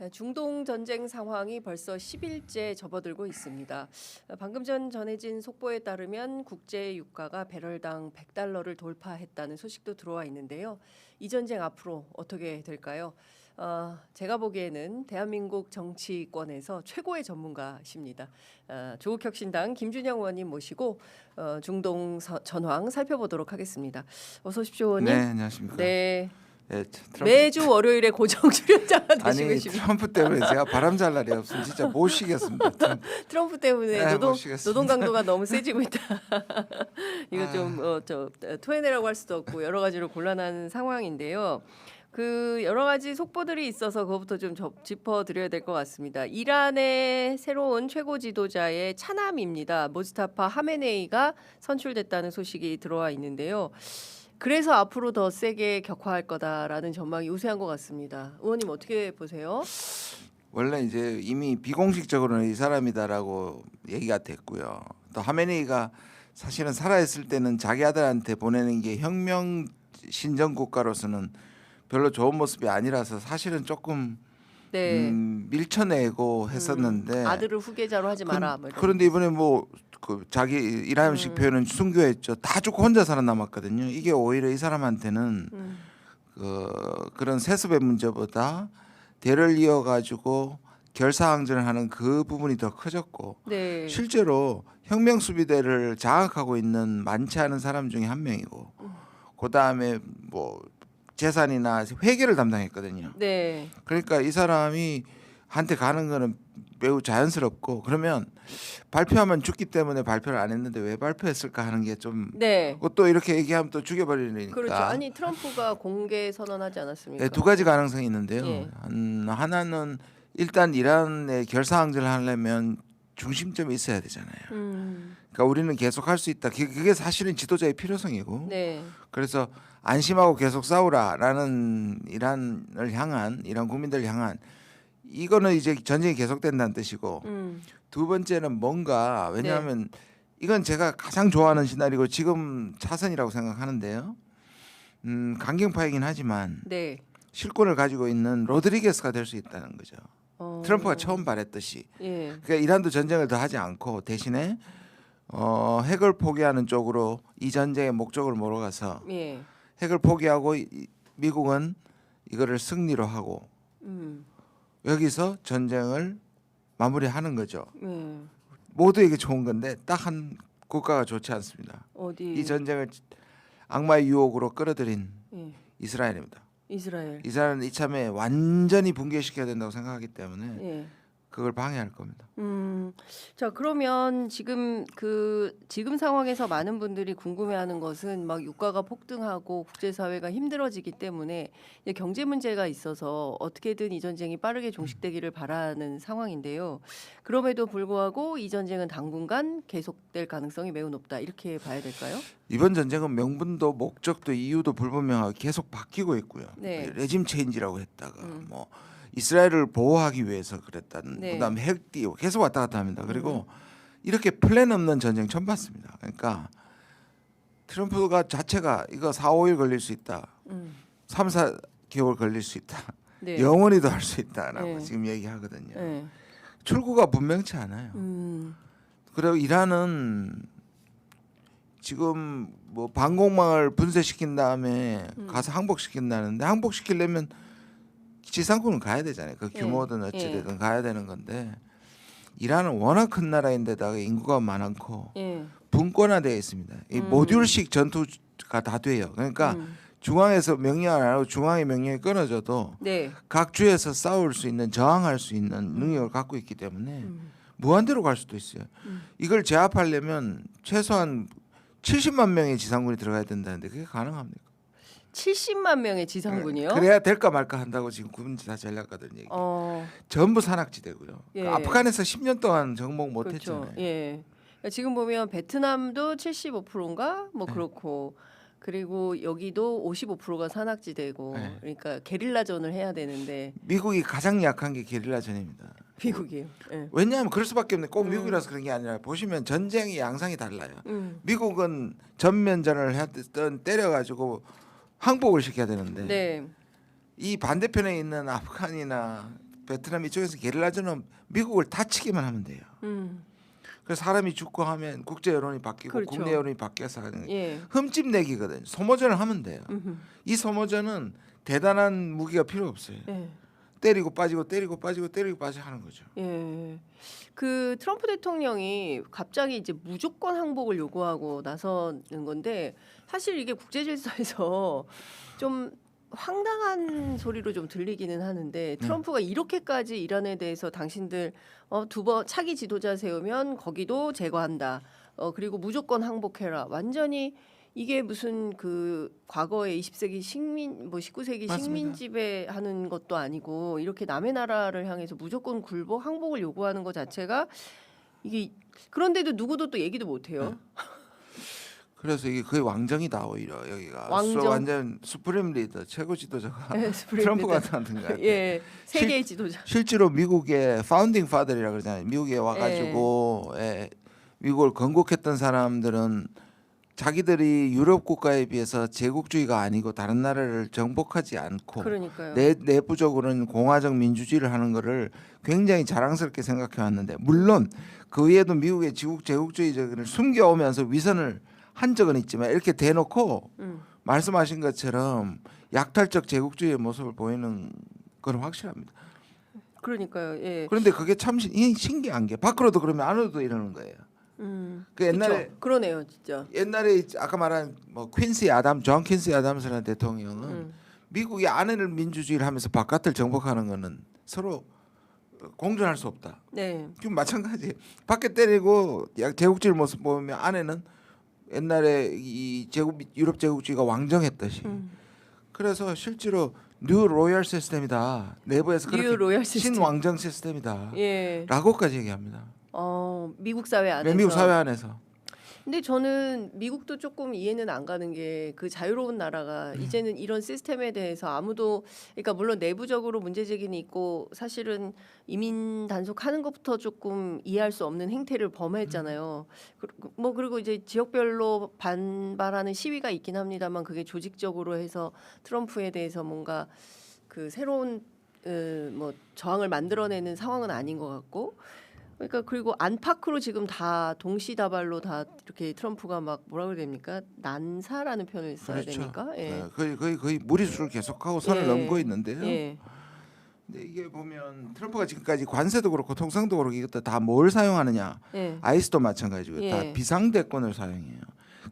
중동 전쟁 상황이 벌써 10일째 접어들고 있습니다. 방금 전 전해진 속보에 따르면 국제 유가가 배럴당 $100를 돌파했다는 소식도 들어와 있는데요. 이 전쟁 앞으로 어떻게 될까요? 제가 보기에는 대한민국 정치권에서 최고의 전문가십니다. 조국혁신당 김준영 의원님 모시고 중동 전황 살펴보도록 하겠습니다. 어서 오십시오, 의원님. 네, 안녕하십니까. 네. 네, 매주 월요일에 고정 출연자가 되시고 아니 계십니다. 트럼프 때문에 제가 바람 잘 날이 없으면 진짜 못 쉬겠습니다. 트럼프 때문에 네, 못 쉬겠습니다. 노동 강도가 너무 세지고 있다. 이거 좀 토해내라고 할 수도 없고 여러 가지로 곤란한 상황인데요. 그 여러 가지 속보들이 있어서 그것부터 좀 짚어드려야 될 것 같습니다. 이란의 새로운 최고 지도자의 차남입니다. 모스타파 하메네이가 선출됐다는 소식이 들어와 있는데요. 그래서 앞으로 더 세게 격화할 거다라는 전망이 우세한 것 같습니다. 의원님 어떻게 보세요? 원래 이제 이미 비공식적으로는 이 사람이다라고 얘기가 됐고요. 또 하메네이가 사실은 살아있을 때는 자기 아들한테 보내는 게 혁명 신정 국가로서는 별로 좋은 모습이 아니라서 사실은 조금 네. 밀쳐내고 했었는데 아들을 후계자로 하지 마라. 뭐 이런. 그런데 이번에 뭐 그 자기 이란식 표현은 순교했죠. 다 죽고 혼자 살아남았거든요. 이게 오히려 이 사람한테는 그런 세습의 문제보다 대를 이어가지고 결사항전을 하는 그 부분이 더 커졌고 네. 실제로 혁명 수비대를 장악하고 있는 많지 않은 사람 중에 한 명이고 그 다음에 뭐 재산이나 회계를 담당했거든요. 네. 그러니까 이 사람이 한테 가는 거는 매우 자연스럽고 그러면 발표하면 죽기 때문에 발표를 안 했는데 왜 발표했을까 하는 게 좀 네. 또 이렇게 얘기하면 또 죽여버리니까 그렇죠. 아니 트럼프가 공개 선언하지 않았습니까? 네, 두 가지 가능성이 있는데요. 예. 하나는 일단 이란의 결사항전을 하려면 중심점이 있어야 되잖아요. 그러니까 우리는 계속 할 수 있다. 그게 사실은 지도자의 필요성이고 네. 그래서 안심하고 계속 싸우라라는 이란을 향한 이란 국민들을 향한 이거는 이제 전쟁이 계속된다는 뜻이고 두 번째는 뭔가 왜냐하면 이건 제가 가장 좋아하는 시나리오고 지금 차선이라고 생각하는데요. 강경파이긴 하지만 네. 실권을 가지고 있는 로드리게스가 될 수 있다는 거죠. 트럼프가 처음 바랬듯이. 예. 그러니까 이란도 전쟁을 더 하지 않고 대신에 핵을 포기하는 쪽으로 이 전쟁의 목적을 몰아가서 예. 핵을 포기하고 미국은 이거를 승리로 하고 여기서 전쟁을 마무리하는 거죠. 모두에게 좋은 건데 딱 한 국가가 좋지 않습니다. 어디? 이 전쟁을 악마의 유혹으로 끌어들인 예. 이스라엘입니다. 이스라엘. 이스라엘은 이참에 완전히 붕괴시켜야 된다고 생각하기 때문에 예. 그걸 방해할 겁니다. 자 그러면 지금 상황에서 많은 분들이 궁금해하는 것은 막 유가가 폭등하고 국제사회가 힘들어지기 때문에 이제 경제 문제가 있어서 어떻게든 이 전쟁이 빠르게 종식되기를 바라는 상황인데요. 그럼에도 불구하고 이 전쟁은 당분간 계속될 가능성이 매우 높다 이렇게 봐야 될까요? 이번 전쟁은 명분도 목적도 이유도 불분명하게 계속 바뀌고 있고요. 네. 레짐 체인지라고 했다가 뭐 이스라엘을 보호하기 위해서 그랬다는 네. 그다음에 핵 띄우고 계속 왔다 갔다 합니다. 그리고 이렇게 플랜 없는 전쟁 처음 봤습니다. 그러니까 트럼프가 자체가 이거 4, 5일 걸릴 수 있다. 3, 4개월 걸릴 수 있다. 네. 영원히도 할 수 있다라고 네. 지금 얘기하거든요. 네. 출구가 분명치 않아요. 그리고 이란은 지금 뭐 방공망을 분쇄시킨 다음에 가서 항복시킨다는데 항복시키려면 지상군은 가야 되잖아요. 그 규모든 어찌되든 가야 되는 건데 이란은 워낙 큰 나라인데다가 인구가 많고 분권화되어 있습니다. 이 모듈식 전투가 다 돼요. 그러니까 중앙에서 명령을 안 하고 중앙의 명령이 끊어져도 네. 각 주에서 싸울 수 있는 저항할 수 있는 능력을 갖고 있기 때문에 무한대로 갈 수도 있어요. 이걸 제압하려면 최소한 70만 명의 지상군이 들어가야 된다는데 그게 가능합니까? 70만 명의 지상군이요? 그래야 될까 말까 한다고 지금 군지 다 전략가들 얘기. 전부 산악지대고요. 예. 그 아프간에서 10년 동안 정복 못했잖아요. 그렇죠. 예. 그러니까 지금 보면 베트남도 75%인가 뭐 그렇고 그리고 여기도 55%가 산악지대고 네. 그러니까 게릴라전을 해야 되는데 미국이 가장 약한 게 게릴라전입니다. 미국이요. 예. 왜냐하면 그럴 수밖에 없는데 꼭 미국이라서 그런 게 아니라 보시면 전쟁의 양상이 달라요. 미국은 전면전을 했던 때려가지고 항복을 시켜야 되는데 네. 이 반대편에 있는 아프간이나 베트남 이쪽에서 게릴라전은 미국을 다치기만 하면 돼요. 그래서 사람이 죽고 하면 국제 여론이 바뀌고 그렇죠. 국내 여론이 바뀌어서 하는 게 예. 흠집 내기거든. 소모전을 하면 돼요. 이 소모전은 대단한 무기가 필요 없어요. 예. 때리고 빠지고 때리고 빠지고 때리고 빠지고 하는 거죠. 예. 그 트럼프 대통령이 갑자기 이제 무조건 항복을 요구하고 나서는 건데 사실 이게 국제 질서에서 좀 황당한 소리로 좀 들리기는 하는데 트럼프가 이렇게까지 이란에 대해서 당신들 두 번 차기 지도자 세우면 거기도 제거한다. 그리고 무조건 항복해라. 완전히 이게 무슨 그 과거에 20세기 식민 뭐 19세기 맞습니다. 식민 지배하는 것도 아니고 이렇게 남의 나라를 향해서 무조건 굴복 항복을 요구하는 것 자체가 이게 그런데도 누구도 또 얘기도 못 해요. 그래서 이게 거의 왕정이다 오히려 여기가. 왕정? 완전 수프림 리더 최고 지도자가 네, 스프링 트럼프 리더. 같은 것 같아요. 예, 세계의 지도자. 실제로 미국의 파운딩 파더리라 그러잖아요. 미국에 와가지고 미국을 건국했던 사람들은 자기들이 유럽 국가에 비해서 제국주의가 아니고 다른 나라를 정복하지 않고 그러니까요. 내부적으로는 공화적 민주주의를 하는 거를 굉장히 자랑스럽게 생각해 왔는데 물론 그 외에도 미국의 제국주의적을 숨겨오면서 위선을 한 적은 있지만 이렇게 대놓고 말씀하신 것처럼 약탈적 제국주의의 모습을 보이는 건 확실합니다. 그러니까요. 예. 그런데 그게 참 신기한 게 밖으로도 그러면 안으로도 이러는 거예요. 그 옛날에 그쵸? 그러네요, 진짜. 옛날에 아까 말한 뭐 존 퀸시 아담스라는 대통령은 미국이 안에를 민주주의를 하면서 바깥을 정복하는 거는 서로 공존할 수 없다. 네. 지금 마찬가지. 밖에 때리고 제국주의 모습 보면 안에는 옛날에 이 유럽 제국주의가 왕정했듯이. 그래서 실제로 뉴 로열 시스템이다. 내부에서 뉴 그렇게 로열 시스템. 신왕정 시스템이다. 예. 라고까지 얘기합니다. 미국 사회 안에서. 미국 사회 안에서. 근데 저는 미국도 조금 이해는 안 가는 게 그 자유로운 나라가 이제는 이런 시스템에 대해서 아무도 그러니까 물론 내부적으로 문제 제기는 있고 사실은 이민 단속하는 것부터 조금 이해할 수 없는 행태를 범했잖아요. 그리고 이제 지역별로 반발하는 시위가 있긴 합니다만 그게 조직적으로 해서 트럼프에 대해서 뭔가 그 새로운 뭐 저항을 만들어내는 상황은 아닌 것 같고. 그러니까 그리고 안팎으로 지금 다 동시다발로 다 이렇게 트럼프가 막 뭐라 그래야 됩니까? 난사라는 표현을 써야 그렇죠. 됩니까? 예. 거의 무리수를 계속하고 선을 예. 넘고 있는데요. 예. 근데 이게 보면 트럼프가 지금까지 관세도 그렇고 통상도 그렇고 이것도 다 뭘 사용하느냐? 예. 아이스도 마찬가지고 예. 다 비상대권을 사용해요.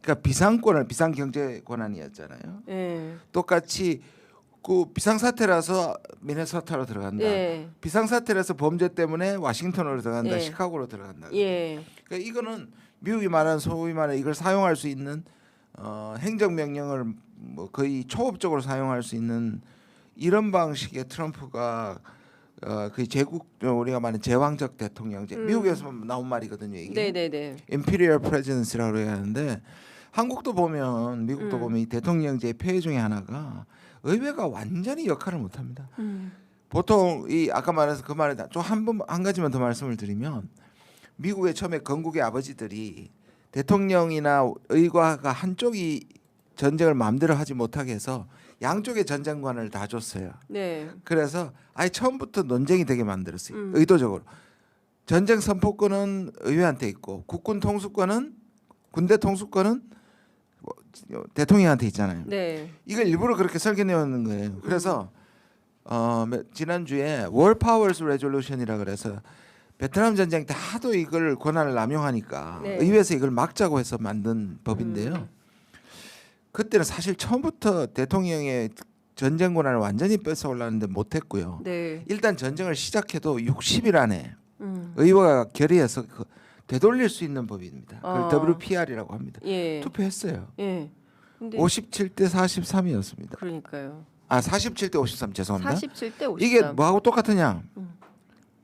그러니까 비상경제 권한이었잖아요. 예. 똑같이 그 비상사태라서 미네소타로 들어간다. 예. 비상사태라서 범죄 때문에 워싱턴으로 들어간다. 예. 시카고로 들어간다. 예. 그러니까 이거는 미국이 말하는 소위 말하는 이걸 사용할 수 있는 행정명령을 뭐 거의 초법적으로 사용할 수 있는 이런 방식의 트럼프가 그 제국 우리가 말하는 제왕적 대통령제 미국에서 나온 말이거든요. 이게 네네네. Imperial Presidency라고 하는데 한국도 보면 미국도 보면 이 대통령제 폐해 중에 하나가 의회가 완전히 역할을 못합니다. 보통 이 아까 말해서 그 말에 좀 한 가지만 더 말씀을 드리면 미국의 처음에 건국의 아버지들이 대통령이나 의과가 한쪽이 전쟁을 마음대로 하지 못하게 해서 양쪽의 전쟁관을 다 줬어요. 네. 그래서 아예 처음부터 논쟁이 되게 만들었어요. 의도적으로. 전쟁 선포권은 의회한테 있고 국군 통수권은 군대 통수권은 대통령한테 있잖아요. 네. 이걸 일부러 그렇게 설계내었는 거예요. 그래서 지난주에 War Powers Resolution이라 그래서 베트남 전쟁 때 하도 이걸 권한을 남용하니까 네. 의회에서 이걸 막자고 해서 만든 법인데요. 그때는 사실 처음부터 대통령의 전쟁 권한을 완전히 뺏어올라는데 못했고요. 네. 일단 전쟁을 시작해도 60일 안에 의회가 결의해서 되돌릴 수 있는 법입니다. 그걸 WPR이라고 합니다. 예. 투표했어요. 예. 근데 57대 43이었습니다. 그러니까요. 47대 53 죄송합니다. 47대 53. 이게 뭐하고 똑같으냐?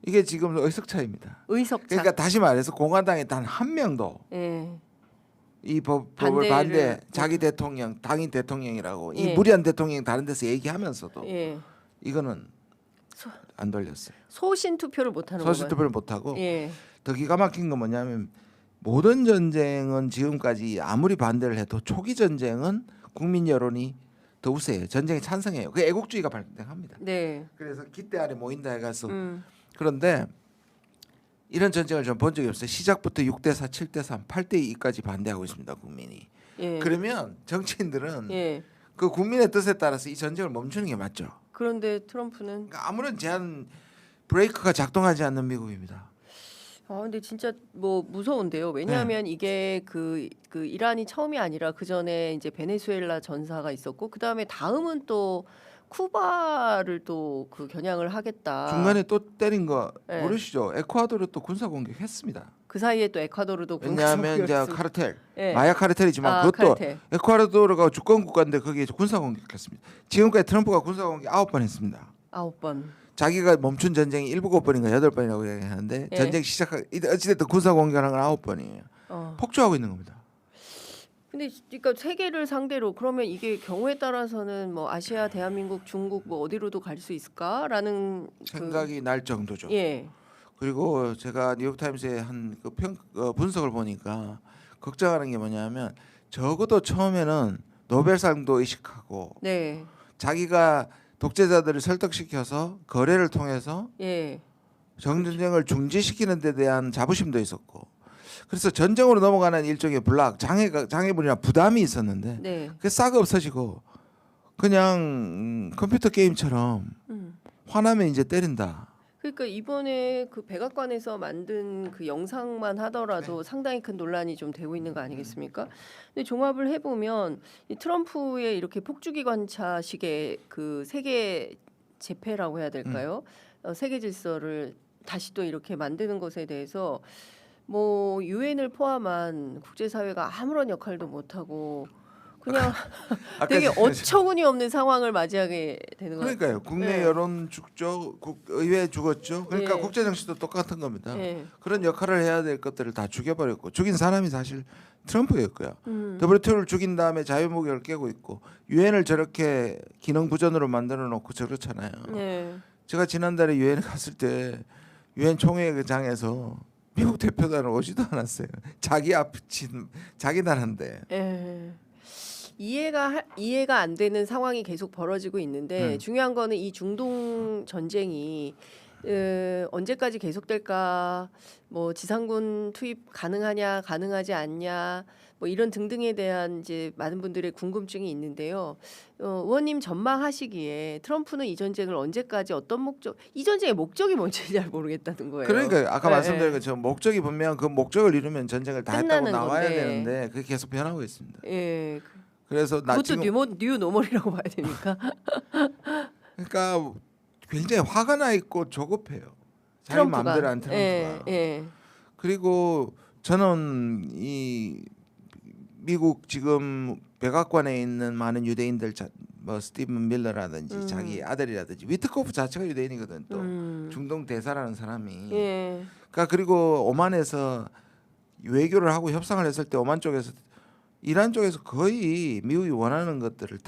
이게 지금 의석 차입니다. 의석차. 그러니까 다시 말해서 공화당에 단 한 명도 예. 이 법을 반대를 반대 자기 대통령 당인 대통령이라고 예. 이 무리한 대통령 다른 데서 얘기하면서도 예. 이거는 안 돌렸어요. 소신 투표를 못 하는 소신 거예요. 투표를 못 하고 예. 더 기가 막힌 건 뭐냐면 모든 전쟁은 지금까지 아무리 반대를 해도 초기 전쟁은 국민 여론이 더 우세해요. 전쟁에 찬성해요. 그 애국주의가 발생합니다. 네. 그래서 기대 아래 모인다 해가서 음. 그런데 이런 전쟁을 전 본 적이 없어요. 시작부터 6대4, 7대3, 8대2까지 반대하고 있습니다. 국민이. 예. 그러면 정치인들은 예. 그 국민의 뜻에 따라서 이 전쟁을 멈추는 게 맞죠. 그런데 트럼프는 그러니까 아무런 제한 브레이크가 작동하지 않는 미국입니다. 근데 진짜 뭐 무서운데요. 왜냐하면 이게 그 이란이 처음이 아니라 그 전에 이제 베네수엘라 전사가 있었고 그 다음에 다음은 또 쿠바를 또 그 겨냥을 하겠다. 중간에 또 때린 거 네. 모르시죠? 에콰도르 또 군사 공격했습니다. 그 사이에 또 에콰도르도 왜냐하면 이제 공격했습니다. 카르텔, 예. 마약 카르텔이지만 그것도 카르텔. 에콰도르가 주권 국가인데 거기에 군사 공격했습니다. 지금까지 트럼프가 군사 공격 9번 했습니다. 9번. 자기가 멈춘 전쟁이 7번인가 8번이라고 얘기하는데 예. 전쟁 어찌됐든 군사 공격한 건 9번이에요. 폭주하고 있는 겁니다. 근데 그러니까 세계를 상대로 그러면 이게 경우에 따라서는 뭐 아시아, 대한민국, 중국 뭐 어디로도 갈 수 있을까라는 생각이 날 정도죠. 예. 그리고 제가 뉴욕타임스에 한 그 분석을 보니까 걱정하는 게 뭐냐면 적어도 처음에는 노벨상도 의식하고 네. 자기가 독재자들을 설득시켜서 거래를 통해서 예. 정전쟁을 중지시키는 데 대한 자부심도 있었고 그래서 전쟁으로 넘어가는 일종의 장애분이나 부담이 있었는데 네. 그게 싹 없어지고 그냥 컴퓨터 게임처럼 화나면 이제 때린다. 그러니까 이번에 그 백악관에서 만든 그 영상만 하더라도 상당히 큰 논란이 좀 되고 있는 거 아니겠습니까? 근데 종합을 해보면 이 트럼프의 이렇게 폭주기관차식의 그 세계 재패라고 해야 될까요? 세계 질서를 다시 또 이렇게 만드는 것에 대해서 뭐 유엔을 포함한 국제사회가 아무런 역할도 못하고 그냥 되게 어처구니 없는 상황을 맞이하게 되는 거예요. 그러니까요. 국내 네. 여론 죽죠. 의회 죽었죠. 그러니까 예. 국제 정치도 똑같은 겁니다. 예. 그런 역할을 해야 될 것들을 다 죽여버렸고 죽인 사람이 사실 트럼프였고요. 음. WTO를 죽인 다음에 자유무역을 깨고 있고 유엔을 저렇게 기능 부전으로 만들어 놓고 저렇잖아요. 예. 제가 지난달에 유엔에 갔을 때 유엔 총회장에서 미국 대표단을 오지도 않았어요. 자기 앞친 자기 나라인데. 예. 이해가 안 되는 상황이 계속 벌어지고 있는데 중요한 거는 이 중동 전쟁이 언제까지 계속될까, 뭐 지상군 투입 가능하냐, 가능하지 않냐, 뭐 이런 등등에 대한 이제 많은 분들의 궁금증이 있는데요. 의원님 전망하시기에 트럼프는 이 전쟁을 언제까지 어떤 목적, 이 전쟁의 목적이 뭔지 잘 모르겠다는 거예요. 그러니까 아까 네, 말씀드린 네. 것처럼 목적이 분명 그 목적을 이루면 전쟁을 다 했다고 끝나는 나와야 건데. 되는데 그게 계속 변하고 있습니다. 예, 그래서 나 그것도 지금 뉴 노멀이라고 봐야 되니까. 그러니까 굉장히 화가 나 있고 조급해요. 자기 트럼프가. 마음대로 안 트럼프가. 예. 그리고 저는 이 미국 지금 백악관에 있는 많은 유대인들 뭐 스티븐 밀러라든지 자기 아들이라든지 위트코프 자체가 유대인이거든. 또 중동 대사라는 사람이. 예. 그러니까 그리고 오만에서 외교를 하고 협상을 했을 때 오만 쪽에서 이란 쪽에서 거의 미국이 원하는 것들을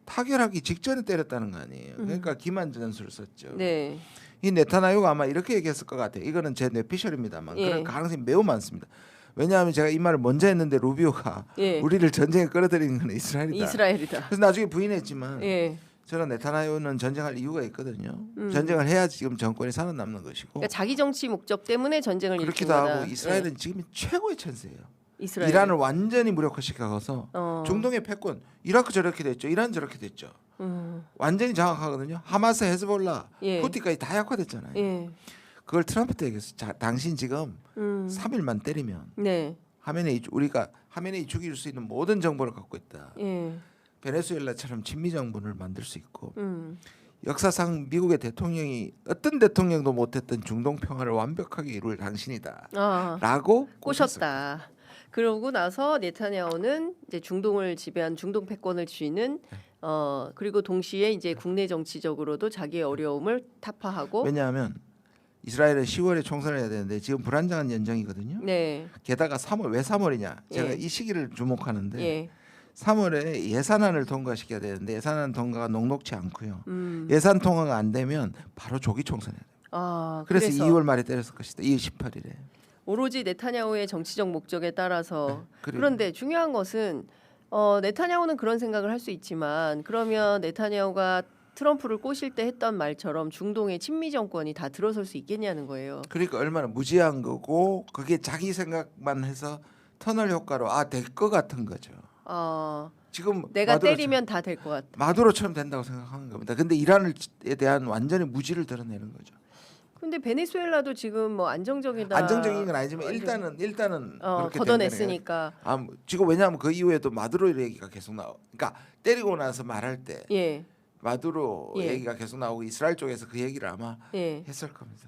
타결하기 직전에 때렸다는 거 아니에요. 그러니까 기만 전술을 썼죠. 네. 이 네타냐후가 아마 이렇게 얘기했을 것 같아요. 이거는 제 뇌피셜입니다만 예. 그런 가능성이 매우 많습니다. 왜냐하면 제가 이 말을 먼저 했는데 루비오가 예. 우리를 전쟁에 끌어들이는 건 이스라엘이다. 이스라엘이다. 그래서 나중에 부인했지만 예. 저는 네타냐후는 전쟁할 이유가 있거든요. 전쟁을 해야지 지금 정권이 살아남는 것이고 그러니까 자기 정치 목적 때문에 전쟁을 일으킨 그렇기도 거다. 하고 이스라엘은 지금 최고의 찬스예요. 이스라엘. 이란을 완전히 무력화시켜서 중동의 패권 이라크 저렇게 됐죠. 이란 저렇게 됐죠. 완전히 장악하거든요. 하마스, 헤즈볼라, 예. 후티까지 다 약화됐잖아요. 예. 그걸 트럼프한테 얘기했어. 자, 당신 지금 3일만 때리면 네. 우리가 하메네이 죽일 수 있는 모든 정보를 갖고 있다. 예. 베네수엘라처럼 친미 정부를 만들 수 있고 역사상 미국의 대통령이 어떤 대통령도 못했던 중동 평화를 완벽하게 이룰 당신이다. 아. 라고 꼬셨다. 그러고 나서 네타냐후는 이제 중동을 지배한 중동 패권을 쥐는 그리고 동시에 이제 국내 정치적으로도 자기의 어려움을 타파하고 왜냐하면 이스라엘은 10월에 총선을 해야 되는데 지금 불안정한 연정이거든요. 네. 게다가 3월 왜 3월이냐? 제가 예. 이 시기를 주목하는데 예. 3월에 예산안을 통과시켜야 되는데 예산안 통과가 녹록치 않고요. 예산 통과가 안 되면 바로 조기 총선해야 돼요. 아, 그래서 2월 말에 때렸을 것이다. 2월 18일에. 오로지 네타냐후의 정치적 목적에 따라서 그리고 그런데 중요한 것은 네타냐후는 그런 생각을 할 수 있지만 그러면 네타냐후가 트럼프를 꼬실 때 했던 말처럼 중동의 친미 정권이 다 들어설 수 있겠냐는 거예요. 그러니까 얼마나 무지한 거고 그게 자기 생각만 해서 터널 효과로 될 것 같은 거죠. 지금 내가 마두로처럼, 때리면 다 될 것 같아. 마두로처럼 된다고 생각하는 겁니다. 근데 이란에 대한 완전히 무지를 드러내는 거죠. 근데 베네수엘라도 지금 뭐 안정적이다. 안정적인 건 아니지만 일단은 그렇게 걷어냈으니까. 지금 왜냐하면 그 이후에도 마두로 얘기가 계속 그러니까 때리고 나서 말할 때 예. 마두로 예. 얘기가 계속 나오고 이스라엘 쪽에서 그 얘기를 아마 예. 했을 겁니다.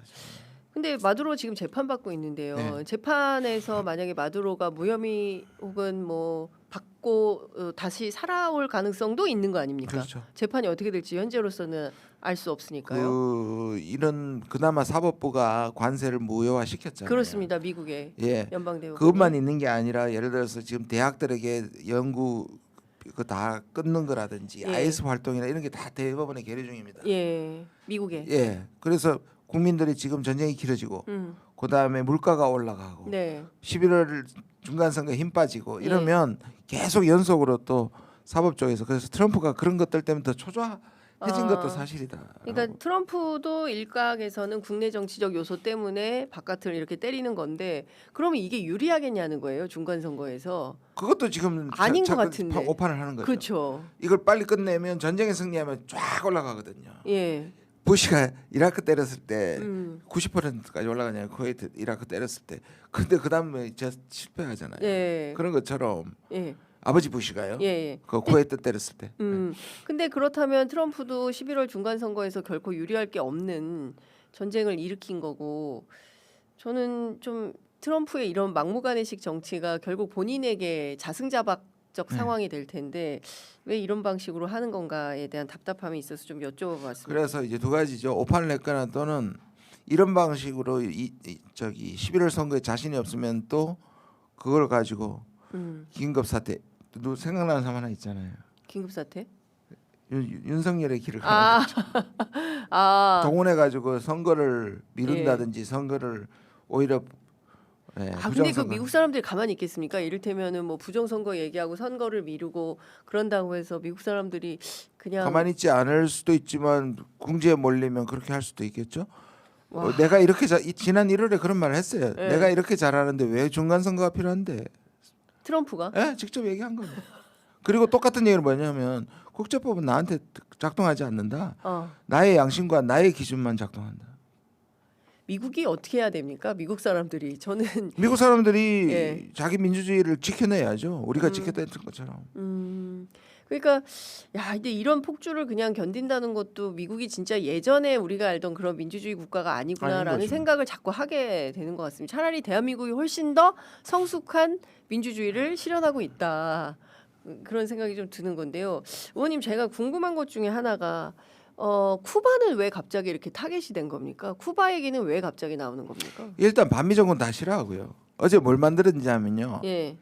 근데 마두로 지금 재판 받고 있는데요. 네. 재판에서 만약에 마두로가 무혐의 혹은 뭐 받고 다시 살아올 가능성도 있는 거 아닙니까? 그렇죠. 재판이 어떻게 될지 현재로서는 알 수 없으니까요. 이런 그나마 사법부가 관세를 무효화시켰잖아요. 그렇습니다. 미국의 예. 연방대법원이. 그것만 있는 게 아니라 예를 들어서 지금 대학들에게 연구 그 다 끊는 거라든지 예. IS 활동이나 이런 게 다 대법원에 계류 중입니다. 예. 미국에. 예. 그래서 국민들이 지금 전쟁이 길어지고 그다음에 물가가 올라가고 네. 11월 중간 선거에 힘 빠지고 이러면 계속 연속으로 또 사법 쪽에서 그래서 트럼프가 그런 것들 때문에 더 초조해진 것도 사실이다. 그러니까 트럼프도 일각에서는 국내 정치적 요소 때문에 바깥을 이렇게 때리는 건데 그러면 이게 유리하겠냐는 거예요. 중간 선거에서. 그것도 지금 아닌 것 같은데. 오판을 하는 거죠. 그렇죠. 이걸 빨리 끝내면 전쟁에 승리하면 쫙 올라가거든요. 예. 부시가 이라크 때렸을 때 90%까지 올라가냐고 쿠웨이트 이라크 때렸을 때 근데 그 다음에 실패하잖아요. 예. 그런 것처럼 예. 아버지 부시가요. 예. 그 쿠웨이트 때렸을 때. 근데 그렇다면 트럼프도 11월 중간 선거에서 결코 유리할 게 없는 전쟁을 일으킨 거고 저는 좀 트럼프의 이런 막무가내식 정치가 결국 본인에게 자승자박적 상황이 될 텐데 왜 이런 방식으로 하는 건가에 대한 답답함이 있어서 좀 여쭤봐봤습니다. 그래서 이제 두 가지죠. 오판을 냈거나 또는 이런 방식으로 11월 선거에 자신이 없으면 또 그걸 가지고 긴급 사태. 생각나는 사람 하나 있잖아요. 긴급 사태? 윤석열의 길을 가는 거죠. 동원해 가지고 선거를 미룬다든지 선거를 오히려 근데 그 미국 사람들이 가만히 있겠습니까? 이를테면은 뭐 부정선거 얘기하고 선거를 미루고 그런다고 해서 미국 사람들이 그냥 가만히 있지 않을 수도 있지만 궁지에 몰리면 그렇게 할 수도 있겠죠. 내가 이렇게 지난 1월에 그런 말을 했어요. 네. 내가 이렇게 잘하는데 왜 중간 선거가 필요한데? 트럼프가? 직접 얘기한 겁니다. 그리고 똑같은 얘기는 뭐냐면 국제법은 나한테 작동하지 않는다. 나의 양심과 나의 기준만 작동한다. 미국이 어떻게 해야 됩니까? 미국 사람들이 저는 미국 사람들이 예. 자기 민주주의를 지켜내야죠. 우리가 지켜냈던 것처럼. 그러니까 야 근데 이런 폭주를 그냥 견딘다는 것도 미국이 진짜 예전에 우리가 알던 그런 민주주의 국가가 아니구나라는 아닌 거죠. 생각을 자꾸 하게 되는 것 같습니다. 차라리 대한민국이 훨씬 더 성숙한 민주주의를 실현하고 있다. 그런 생각이 좀 드는 건데요. 의원님 제가 궁금한 것 중에 하나가 쿠바는 왜 갑자기 이렇게 타겟이 된 겁니까? 쿠바 얘기는 왜 갑자기 나오는 겁니까? 일단 반미 정권 다 싫어하고요. 어제 뭘 만들었는지 하면요. 예.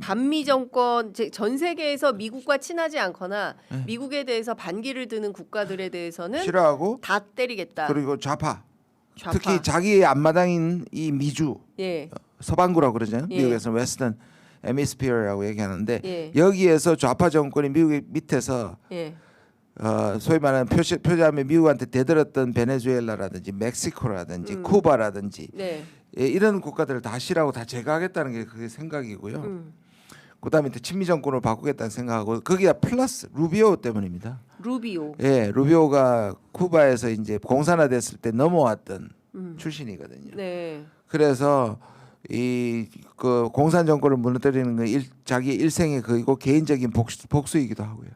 반미 정권 전 세계에서 미국과 친하지 않거나 미국에 대해서 반기를 드는 국가들에 대해서는 싫어하고 다 때리겠다. 그리고 좌파. 좌파. 특히 자기의 앞마당인 이 미주 예. 서반구라고 그러잖아요. 예. 미국에서는 웨스턴 에미스피어라고 얘기하는데 예. 여기에서 좌파 정권이 미국 밑에서 예. 소위 말하는 표자하면 미국한테 대들었던 베네수엘라라든지 멕시코라든지 쿠바라든지 네. 이런 국가들을 다 싫어하고 다 제거하겠다는 게 그게 생각이고요. 그다음에 또 친미 정권을 바꾸겠다는 생각하고 거기다 플러스 루비오 때문입니다. 루비오. 예, 루비오가 쿠바에서 이제 공산화됐을 때 넘어왔던 출신이거든요. 네. 그래서 이 그 공산 정권을 무너뜨리는 건 자기 일생의 그이고 개인적인 복수이기도 하고요.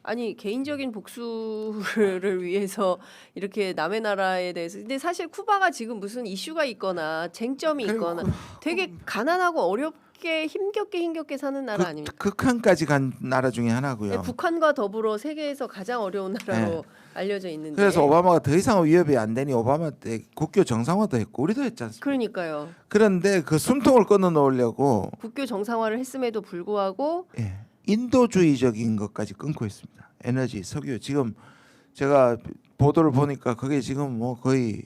아니 개인적인 복수를 위해서 이렇게 남의 나라에 대해서 근데 사실 쿠바가 지금 무슨 이슈가 있거나 쟁점이 있거나 되게 가난하고 어렵게 힘겹게 사는 나라 아닙니까? 극한까지 간 나라 중에 하나고요. 네, 북한과 더불어 세계에서 가장 어려운 나라로 알려져 있는데 그래서 오바마가 더 이상 위협이 안 되니 오바마 때 국교 정상화도 했고 우리도 했지 않습니까? 그러니까요. 그런데 그 숨통을 끊어 놓으려고 국교 정상화를 했음에도 불구하고 인도주의적인 것까지 끊고 있습니다. 에너지, 석유 지금 제가 보도를 보니까 그게 지금 뭐 거의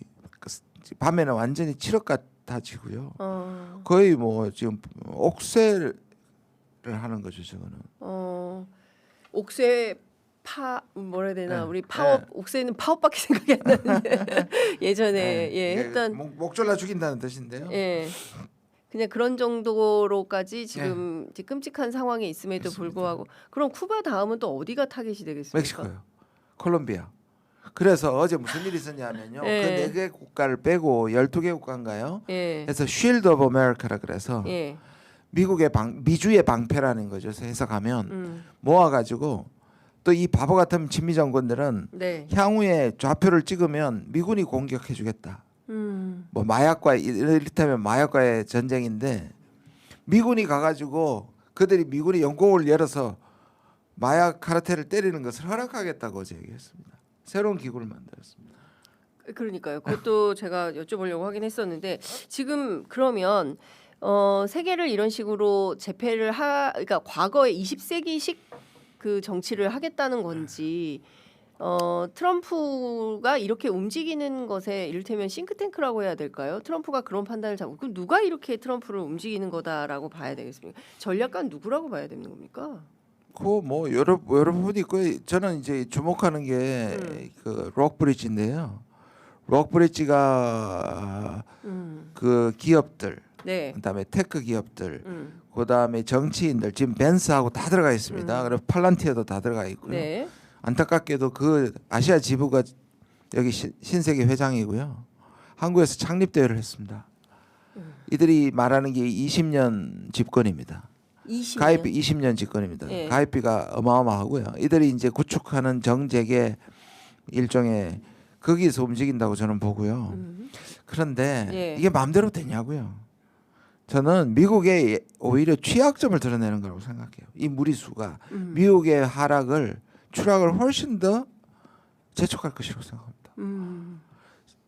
밤에는 완전히 칠흑 같아지고요. 거의 뭐 지금 옥새 하는 거죠, 저거는. 옥새 뭐라 해야 되나 네. 우리 파업 네. 옥새는 파업밖에 생각이 안 나는데 예전에 네. 예 이게 했던 목 졸라 죽인다는 뜻인데요. 예 그냥 그런 정도로까지 네. 지금 이제 끔찍한 상황에 있음에도 그렇습니다. 불구하고 그럼 쿠바 다음은 또 어디가 타겟이 되겠습니까? 멕시코요. 콜롬비아. 그래서 어제 무슨 일이 있었냐면요. 예. 그 4개 국가를 빼고 12개 국가인가요? 예. 그래서 쉴드 오브 아메리카라 그래서 예. 미국의 미주의 방패라는 거죠. 해석하면 모아가지고 또 이 바보 같은 친미 정권들은 네. 향후에 좌표를 찍으면 미군이 공격해주겠다. 뭐 마약과 이를테면 마약과의 전쟁인데 미군이 가가지고 미군이 영공을 열어서 마약 카르텔을 때리는 것을 허락하겠다고 어제 얘기했습니다. 새로운 기구를 만들었습니다. 그러니까요. 그것도 제가 여쭤보려고 하긴 했었는데 지금 그러면 세계를 이런 식으로 재패를 그러니까 과거에 20세기식 그 정치를 하겠다는 건지 트럼프가 이렇게 움직이는 것에 이를테면 싱크탱크라고 해야 될까요? 트럼프가 그런 판단을 잡고 그럼 누가 이렇게 트럼프를 움직이는 거다라고 봐야 되겠습니까? 전략가는 누구라고 봐야 되는 겁니까? 뭐 여러 부분이 있고요. 저는 이제 주목하는 게 그 록브리지인데요. 록브리지가 그 기업들, 네. 그다음에 테크 기업들, 그다음에 정치인들 지금 벤스하고 다 들어가 있습니다. 그리고 팔란티어도 다 들어가 있고요. 네. 안타깝게도 그 아시아 지부가 여기 신세계 회장이고요. 한국에서 창립 대회를 했습니다. 이들이 말하는 게 20년 집권입니다. 20년. 가입비 20년 집권입니다. 예. 가입비가 어마어마하고요. 이들이 이제 구축하는 정재계 일종의 거기서 움직인다고 저는 보고요. 그런데 예. 이게 마음대로 되냐고요. 저는 미국의 오히려 취약점을 드러내는 거라고 생각해요. 이 무리수가 미국의 추락을 훨씬 더 재촉할 것이라고 생각합니다.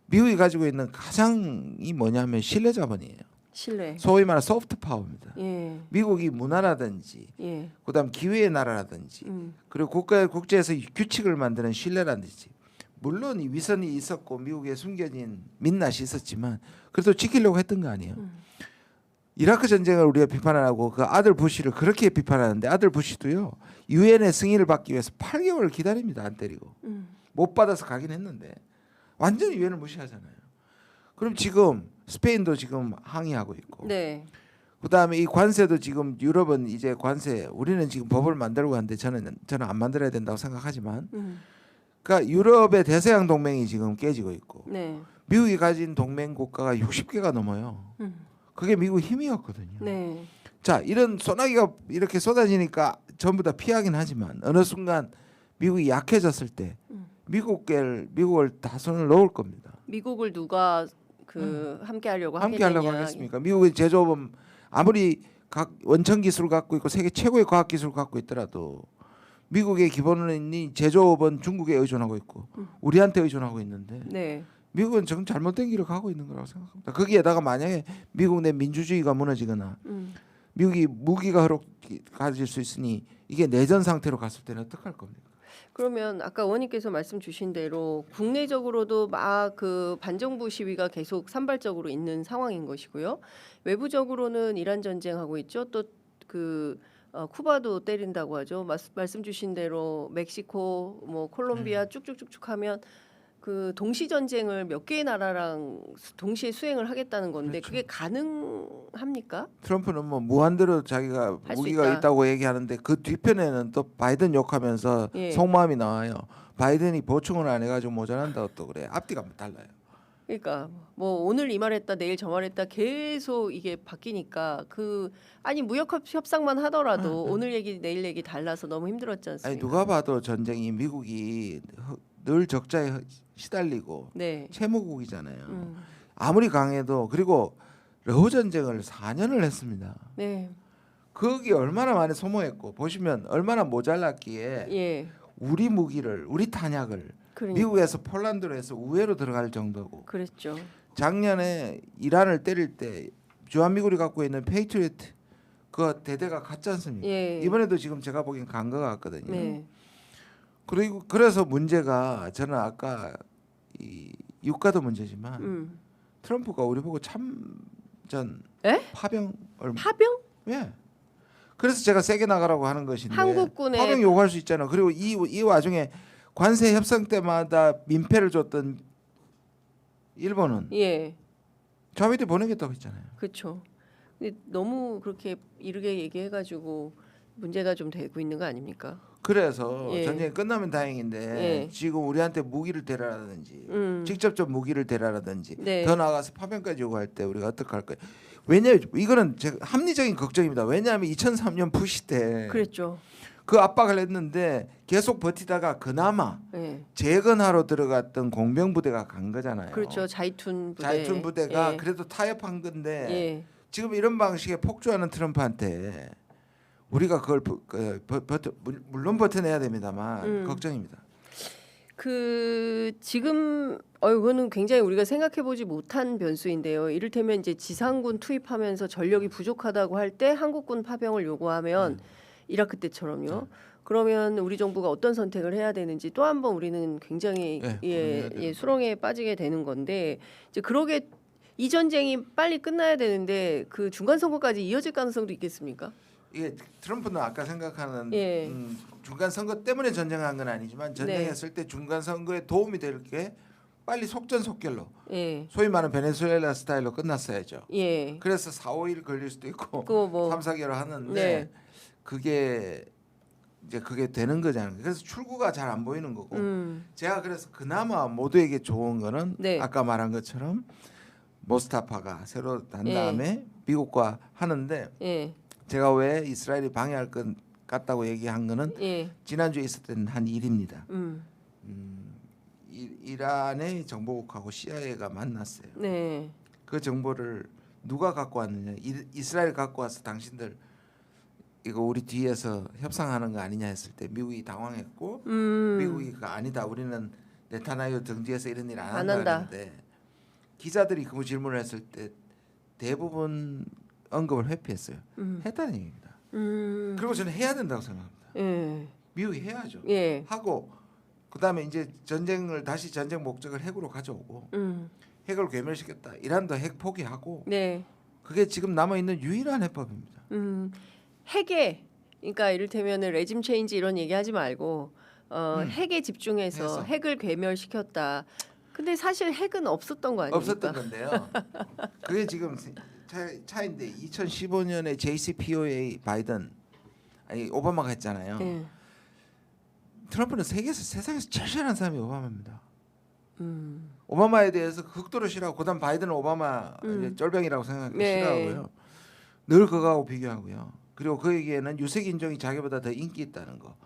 미국이 가지고 있는 가장이 뭐냐면 신뢰 자본이에요. 신뢰. 소위 말하는 소프트 파워입니다. 예. 미국이 문화라든지 예. 그다음 기회의 나라라든지 그리고 국제에서 국제에서 만드는 신뢰라든지 물론 이 위선이 있었고 미국에 숨겨진 민낯이 있었지만 그래도 지키려고 했던 거 아니에요. 이라크 전쟁을 우리가 비판하고 그 아들 부시를 그렇게 비판하는데 아들 부시도요 유엔의 승인을 받기 위해서 8개월을 기다립니다. 안 때리고 못 받아서 가긴 했는데 완전히 유엔을 무시하잖아요. 그럼 지금 스페인도 지금 항의하고 있고 네. 그다음에 이 관세도 지금 유럽은 이제 우리는 지금 법을 만들고 하는데 저는 안 만들어야 된다고 생각하지만 그러니까 유럽의 대서양 동맹이 지금 깨지고 있고 네. 미국이 가진 동맹 국가가 60개가 넘어요. 그게 미국 힘이었거든요. 네. 자, 이런 소나기가 이렇게 쏟아지니까 전부 다 피하긴 하지만 어느 순간 미국이 약해졌을 때 미국을 다 손을 놓을 겁니다. 미국을 누가 함께 하려고 하겠습니까? 미국의 제조업은 아무리 원천 기술을 갖고 있고 세계 최고의 과학 기술을 갖고 있더라도 미국의 기본은 제조업은 중국에 의존하고 있고 우리한테 의존하고 있는데 네. 미국은 지금 잘못된 길을 가고 있는 거라고 생각합니다. 거기에다가 만약에 미국 내 민주주의가 무너지거나 미국이 무기가 가질 수 있으니 이게 내전 상태로 갔을 때는 어떡할 겁니까? 그러면 아까 의원님께서 말씀 주신 대로 국내적으로도 막 그 반정부 시위가 계속 산발적으로 있는 상황인 것이고요. 외부적으로는 이란 전쟁하고 있죠. 또 쿠바도 때린다고 하죠. 말씀 주신 대로 멕시코, 뭐 콜롬비아 쭉쭉쭉쭉 하면 그 동시 전쟁을 몇 개의 나라랑 동시에 수행을 하겠다는 건데 그렇죠. 그게 가능합니까? 트럼프는 뭐 무한대로 자기가 할수 무기가 있다. 있다고 얘기하는데 그 뒤편에는 또 바이든 욕하면서 예. 속마음이 나와요. 바이든이 보충을 안 해가지고 모자란다고 또 그래. 앞뒤가 달라요. 그러니까 뭐 오늘 이 말했다 내일 저 말했다 계속 이게 바뀌니까 아니 무역 협상만 하더라도 오늘 얘기 내일 얘기 달라서 너무 힘들었지 않습니까? 아니 누가 봐도 전쟁이 미국이 늘 적자에 시달리고 네. 채무국이잖아요. 아무리 강해도 그리고 러후 전쟁을 4년을 했습니다. 네. 거기 얼마나 많이 소모했고 보시면 얼마나 모자랐기에 예. 우리 무기를 우리 탄약을 그러니까. 미국에서 폴란드로 해서 우회로 들어갈 정도고 그랬죠. 작년에 이란을 때릴 때 주한미군이 갖고 있는 페이트리어트 그 대대가 갔지 않습니까? 예. 이번에도 지금 제가 보기엔 간 것 같거든요. 네. 그리고 그래서 문제가 저는 아까 이 유가도 문제지만 트럼프가 우리 보고 참전 에? 파병 파병? 예. 그래서 제가 세게 나가라고 하는 것인데 한국군의 파병 요구할 수 있잖아. 그리고 이 와중에 관세 협상 때마다 민폐를 줬던 일본은 예, 자위대 보내겠다고 했잖아요. 그렇죠. 근데 너무 그렇게 이르게 얘기해가지고 문제가 좀 되고 있는 거 아닙니까? 그래서 예. 전쟁이 끝나면 다행인데 예. 지금 우리한테 무기를 대라라든지 음, 직접적 무기를 대라라든지 네. 더 나아가서 파병까지 요구할 때 우리가 어떻게 할 거예요? 왜냐하면 이거는 제가 합리적인 걱정입니다. 왜냐하면 2003년 부시 때 그랬죠. 그 압박을 했는데 계속 버티다가 그나마 예, 재건하러 들어갔던 공병 부대가 간 거잖아요. 그렇죠. 자이툰 부대. 자이툰 부대가 예. 그래도 타협한 건데 예. 지금 이런 방식의 폭주하는 트럼프한테 우리가 그걸 물론 버텨내야 됩니다만 걱정입니다. 그 지금 이거는 굉장히 우리가 생각해보지 못한 변수인데요. 이를테면 이제 지상군 투입하면서 전력이 부족하다고 할 때 한국군 파병을 요구하면 이라크 때처럼요. 그러면 우리 정부가 어떤 선택을 해야 되는지 또 한 번 우리는 굉장히 수렁에 빠지게 되는 건데 이제 그러게 이 전쟁이 빨리 끝나야 되는데 그 중간 선거까지 이어질 가능성도 있겠습니까? 이게 트럼프는 아까 생각하는 예. 중간 선거 때문에 전쟁한 건 아니지만 전쟁했을 때 중간 선거에 도움이 될 게 빨리 속전속결로 예. 소위 말하는 베네수엘라 스타일로 끝났어야죠. 예. 그래서 4, 5일 걸릴 수도 있고 그거 뭐 3, 4개월 하는데 네. 그게 이제 그게 되는 거잖아요. 그래서 출구가 잘 안 보이는 거고 제가 그래서 그나마 모두에게 좋은 거는 네. 아까 말한 것처럼 모스타파가 새로 난 예. 다음에 미국과 하는데 예. 제가 왜 이스라엘이 방해할 것 같다고 얘기한 거는 예. 지난주에 있었던 한 일입니다. 음. 이란의 정보국하고 CIA가 만났어요. 네. 그 정보를 누가 갖고 왔느냐? 이스라엘 갖고 와서 당신들 이거 우리 뒤에서 협상하는 거 아니냐 했을 때 미국이 당황했고 미국이 그 아니다. 우리는 네타냐후 등지에서 이런 일 안 한다 했는데 기자들이 그 질문을 했을 때 대부분 언급을 회피했어요. 했다는 얘기입니다. 그리고 저는 해야 된다고 생각합니다. 예. 미국이 해야죠. 예. 하고 그다음에 이제 전쟁을 다시 전쟁 목적을 핵으로 가져오고 핵을 괴멸시켰다. 이란도 핵 포기하고 네. 그게 지금 남아 있는 유일한 해법입니다. 핵에 그러니까 이를테면은 레짐 체인지 이런 얘기하지 말고 핵에 집중해서 해서. 핵을 괴멸시켰다. 근데 사실 핵은 없었던 거 아닙니까? 없었던 건데요. 그게 지금 차인데 2015년에 JCPOA 바이든 아니 오바마가 했잖아요. 예. 트럼프는 세상에서 제일 싫어하는 사람이 오바마입니다. 오바마에 대해서 극도로 싫어하고 그다음 바이든은 오바마 이제 쫄병이라고 생각하고 네. 싫어하고요. 늘 그거하고 비교하고요. 그리고 그에게는 유색 인종이 자기보다 더 인기 있다는 거.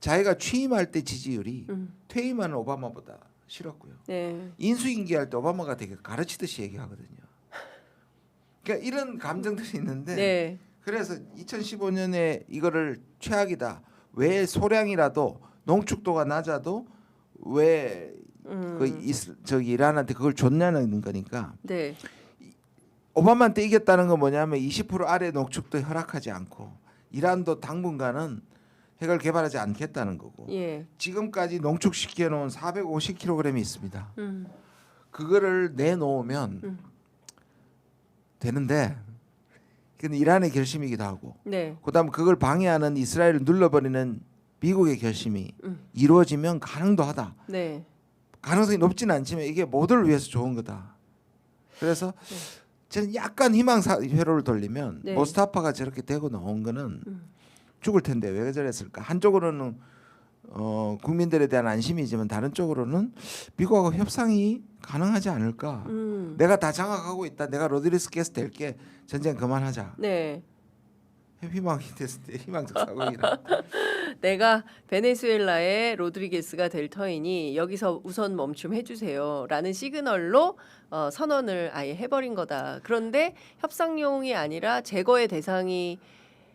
자기가 취임할 때 지지율이 퇴임하는 오바마보다 싫었고요. 네. 인수인계할 때 오바마가 되게 가르치듯이 얘기하거든요. 그러니까 이런 감정들이 있는데 네. 그래서 2015년에 이거를 최악이다. 왜 소량이라도 농축도가 낮아도 왜 저기 이란한테 그걸 줬냐는 거니까 네. 오바마 때 이겼다는 건 뭐냐면 20% 아래 농축도 허락하지 않고 이란도 당분간은 핵을 개발하지 않겠다는 거고 예. 지금까지 농축시켜 놓은 450kg이 있습니다. 그거를 내놓으면 되는데 근데 이란의 결심이기도 하고 네. 그다음 그걸 방해하는 이스라엘을 눌러버리는 미국의 결심이 이루어지면 가능도 하다. 네. 가능성이 높지는 않지만 이게 모두를 위해서 좋은 거다. 그래서 저는 약간 희망 회로를 돌리면 네. 모스타파가 저렇게 되고 나온 거는 죽을 텐데 왜 저랬을까? 한쪽으로는 국민들에 대한 안심이지만 다른 쪽으로는 미국하고 협상이 가능하지 않을까? 내가 다 장악하고 있다. 내가 로드리스 게스 될게 전쟁 그만하자. 네. 희망이 됐을 때 희망적 사고이라. 내가 베네수엘라의 로드리게스가 될 터이니 여기서 우선 멈춤해 주세요라는 시그널로 선언을 아예 해버린 거다. 그런데 협상용이 아니라 제거의 대상이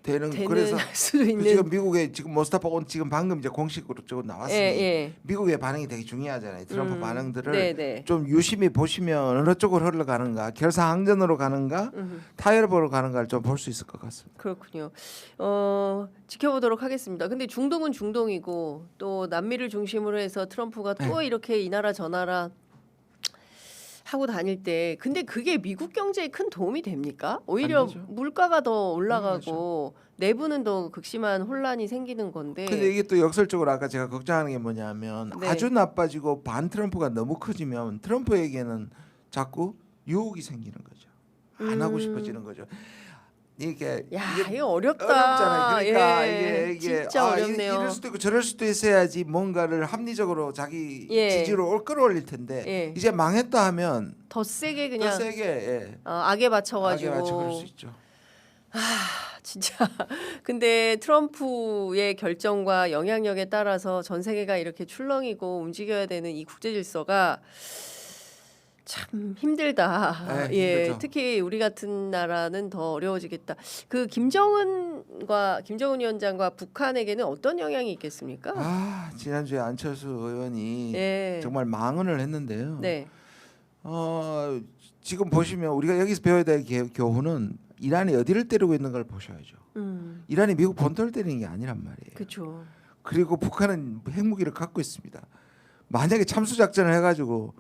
되는 그래서 수도 있는. 지금 미국에 지금 모스타파 온 지금 방금 이제 공식으로 저 나왔으니 예. 미국의 반응이 되게 중요하잖아요. 트럼프 반응들을 네네. 좀 유심히 보시면 어느 쪽으로 흘러가는가, 결사항전으로 가는가, 타협으로 가는가를 좀 볼 수 있을 것 같습니다. 그렇군요. 지켜보도록 하겠습니다. 근데 중동은 중동이고 또 남미를 중심으로 해서 트럼프가 또 이렇게 이 나라 저 나라 타고 다닐 때 근데 그게 미국 경제에 큰 도움이 됩니까? 오히려 안 되죠. 물가가 더 올라가고 내부는 더 극심한 혼란이 생기는 건데. 근데 이게 또 역설적으로 아까 제가 걱정하는 게 뭐냐면 네. 아주 나빠지고 반 트럼프가 너무 커지면 트럼프에게는 자꾸 유혹이 생기는 거죠. 안 하고 싶어지는 거죠. 이게 야, 이게 이거 어렵다. 어렵잖아요. 그러니까 예, 이게 진짜 아, 어렵네요. 이럴 수도 있고 저럴 수도 있어야지 뭔가를 합리적으로 자기 예. 지지로 끌어올릴 텐데 예. 이제 망했다 하면 더 세게 더 그냥 세게 예. 악에 받쳐가지고. 악에 맞춰 그럴 수 있죠. 진짜. 근데 트럼프의 결정과 영향력에 따라서 전 세계가 이렇게 출렁이고 움직여야 되는 이 국제 질서가 참 힘들다. 네, 예, 힘들죠. 특히 우리 같은 나라는 더 어려워지겠다. 그 김정은 위원장과 북한에게는 어떤 영향이 있겠습니까? 아 지난주에 안철수 의원이 예. 정말 망언을 했는데요. 네. 지금 보시면 우리가 여기서 배워야 될 교훈은 이란이 어디를 때리고 있는 걸 보셔야죠. 이란이 미국 본토를 때리는 게 아니란 말이에요. 그렇죠. 그리고 북한은 핵무기를 갖고 있습니다. 만약에 참수 작전을 해가지고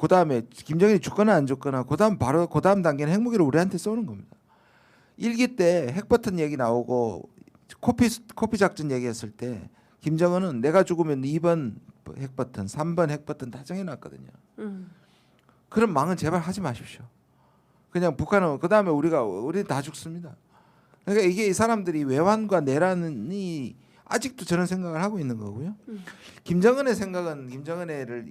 그 다음에 김정일이 죽거나 안 죽거나 그다음 바로 그다음 단계는 핵무기를 우리한테 쏘는 겁니다. 1기 때 핵버튼 얘기 나오고 코피 작전 얘기했을 때 김정은은 내가 죽으면 2번 핵버튼, 3번 핵버튼 다 정해놨거든요. 그런 망은 제발 하지 마십시오. 그냥 북한은 그 다음에 우리 다 죽습니다. 그러니까 이게 이 사람들이 외환과 내란이 아직도 저런 생각을 하고 있는 거고요. 김정은의 생각은 김정은애를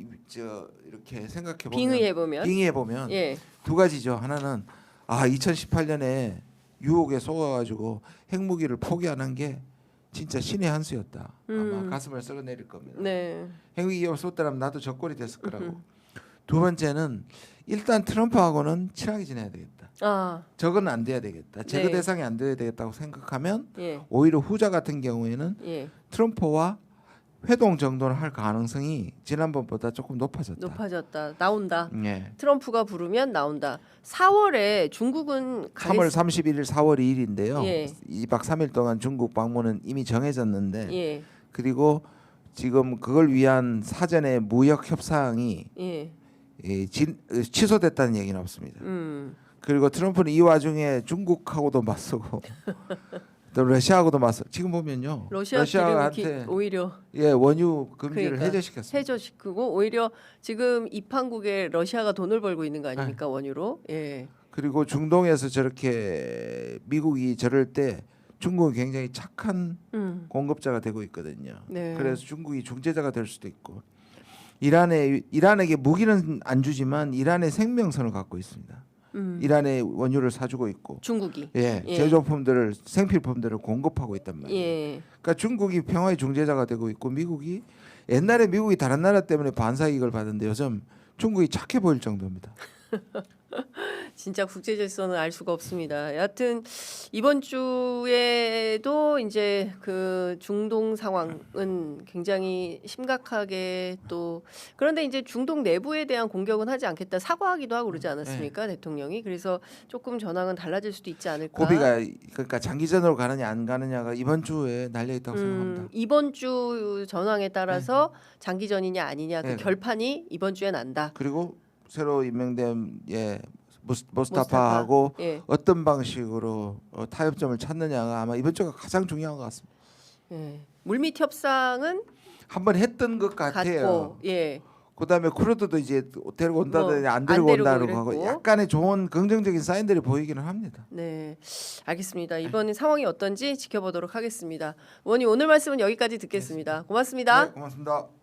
이렇게 생각해 보면 빙의해 보면 예. 두 가지죠. 하나는 2018년에 유혹에 속아가지고 핵무기를 포기하는 게 진짜 신의 한 수였다. 아마 가슴을 썰어내릴 겁니다. 네. 핵무기가 쏟더라면 나도 적골이 됐을 거라고. 두 번째는 일단 트럼프하고는 친하게 지내야 되겠다. 저건 안 돼야 되겠다. 제거 네. 대상이 안 돼야 되겠다고 생각하면 예. 오히려 후자 같은 경우에는 예. 트럼프와 회동 정도는 할 가능성이 지난번보다 조금 높아졌다. 나온다. 예. 트럼프가 부르면 나온다. 4월에 중국은 3월 31일, 4월 2일인데요. 예. 2박 3일 동안 중국 방문은 이미 정해졌는데 예. 그리고 지금 그걸 위한 사전의 무역 협상이 예. 취소됐다는 얘기는 없습니다. 그리고 트럼프는 이 와중에 중국하고도 맞서고 또 러시아하고도 맞서. 지금 보면요. 러시아한테 오히려 원유 금지를 그러니까, 해제시켰습니다. 해제시키고 오히려 지금 이 판국에 러시아가 돈을 벌고 있는 거 아닙니까? 원유로. 예. 그리고 중동에서 저렇게 미국이 저럴 때 중국이 굉장히 착한 공급자가 되고 있거든요. 네. 그래서 중국이 중재자가 될 수도 있고 이란에게 무기는 안 주지만 이란의 생명선을 갖고 있습니다. 이란의 원유를 사주고 있고 중국이 예, 예. 제조품들을 생필품들을 공급하고 있단 말이에요. 예. 그러니까 중국이 평화의 중재자가 되고 있고 미국이 옛날에 미국이 다른 나라 때문에 반사 이익을 받았는데 요즘 중국이 착해 보일 정도입니다. 진짜 국제 질서는 알 수가 없습니다. 여하튼 이번 주에도 이제 그 중동 상황은 굉장히 심각하게 또 그런데 이제 중동 내부에 대한 공격은 하지 않겠다 사과하기도 하고 그러지 않았습니까? 대통령이. 그래서 조금 전황은 달라질 수도 있지 않을까. 고비가 그러니까 장기전으로 가느냐 안 가느냐가 이번 주에 날려 있다고 생각합니다. 이번 주 전황에 따라서 장기전이냐 아니냐 그 네. 결판이 이번 주에 난다. 그리고 새로 임명된 모스타파하고 예. 어떤 방식으로 타협점을 찾느냐가 아마 이번 주가 가장 중요한 것 같습니다. 예. 물밑 협상은 한번 했던 것 같아요. 같고, 예. 그다음에 쿠르드도 이제 데리고 온다더니 뭐, 안 데리고 안 데리고 온다는 하고 이랬고. 약간의 좋은 긍정적인 사인들이 보이기는 합니다. 네, 알겠습니다. 이번 상황이 어떤지 지켜보도록 하겠습니다. 의원님 오늘 말씀은 여기까지 듣겠습니다. 고맙습니다. 네, 고맙습니다.